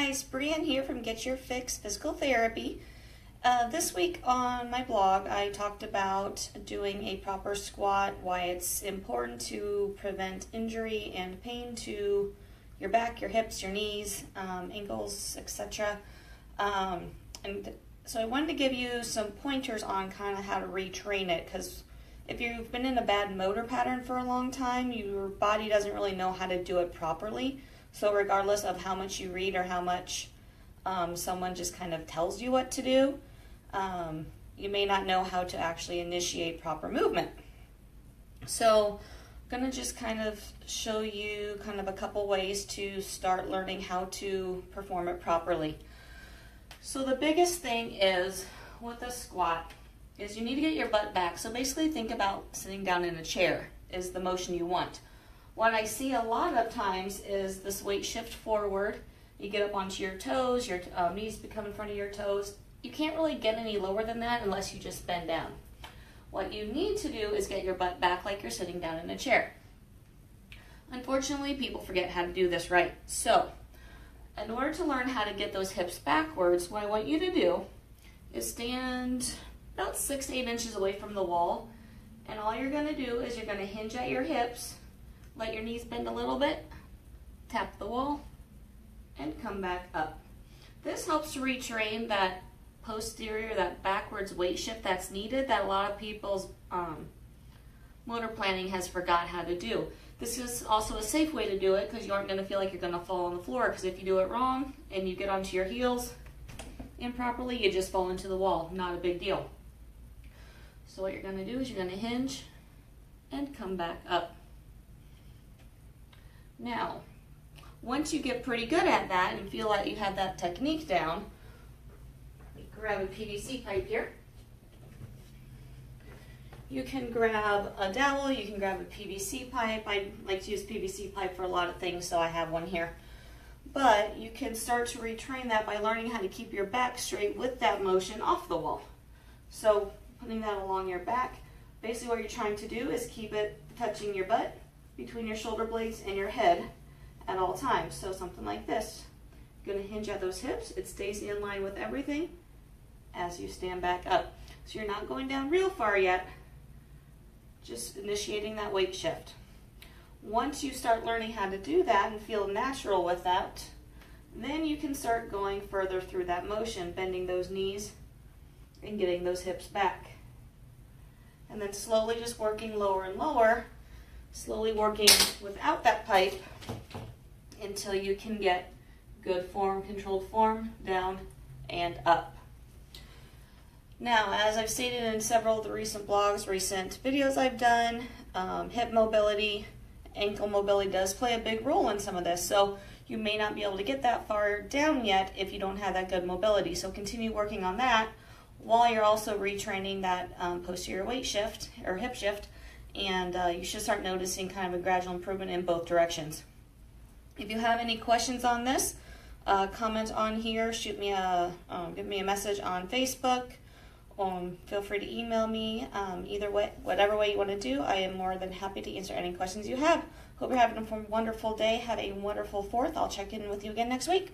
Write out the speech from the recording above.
guys, Brian here from Get Your Fix Physical Therapy. This week on my blog I talked about doing a proper squat, why it's important to prevent injury and pain to your back, your hips, your knees, ankles, etc. And so I wanted to give you some pointers on kind of how to retrain it, because if you've been in a bad motor pattern for a long time, your body doesn't really know how to do it properly. So regardless of how much you read or how much someone just kind of tells you what to do, you may not know how to actually initiate proper movement. So I'm going to just kind of show you kind of a couple ways to start learning how to perform it properly. So the biggest thing is with a squat is you need to get your butt back. So basically think about sitting down in a chair is the motion you want. What I see a lot of times is this weight shift forward. You get up onto your toes, your knees become in front of your toes. You can't really get any lower than that unless you just bend down. What you need to do is get your butt back like you're sitting down in a chair. Unfortunately, people forget how to do this right. So, in order to learn how to get those hips backwards, what I want you to do is stand about 6 to 8 inches away from the wall, and all you're going to do is you're going to hinge at your hips, let your knees bend a little bit, tap the wall, and come back up. This helps to retrain that posterior, that backwards weight shift that's needed that a lot of people's motor planning has forgot how to do. This is also a safe way to do it because you aren't going to feel like you're going to fall on the floor, because if you do it wrong and you get onto your heels improperly, you just fall into the wall. Not a big deal. So what you're going to do is you're going to hinge and come back up. Now, once you get pretty good at that and feel like you have that technique down, grab a PVC pipe here. You can grab a dowel, you can grab a PVC pipe. I like to use PVC pipe for a lot of things, so I have one here. But you can start to retrain that by learning how to keep your back straight with that motion off the wall. So putting that along your back, basically what you're trying to do is keep it touching your butt, between your shoulder blades and your head at all times. So something like this. You're going to hinge at those hips. It stays in line with everything as you stand back up. So you're not going down real far yet, just initiating that weight shift. Once you start learning how to do that and feel natural with that, then you can start going further through that motion, bending those knees and getting those hips back. And then slowly just working lower and lower, slowly working without that pipe until you can get good form, controlled form, down and up. Now, as I've stated in several of the recent blogs, recent videos I've done, hip mobility, ankle mobility does play a big role in some of this. So you may not be able to get that far down yet if you don't have that good mobility. So continue working on that while you're also retraining that posterior weight shift or hip shift, and you should start noticing kind of a gradual improvement in both directions. If you have any questions on this, comment on here, shoot me give me a message on Facebook. Feel free to email me. Either way, whatever way you want to do, I am more than happy to answer any questions you have. Hope you're having a wonderful day. Have a wonderful 4th. I'll check in with you again next week.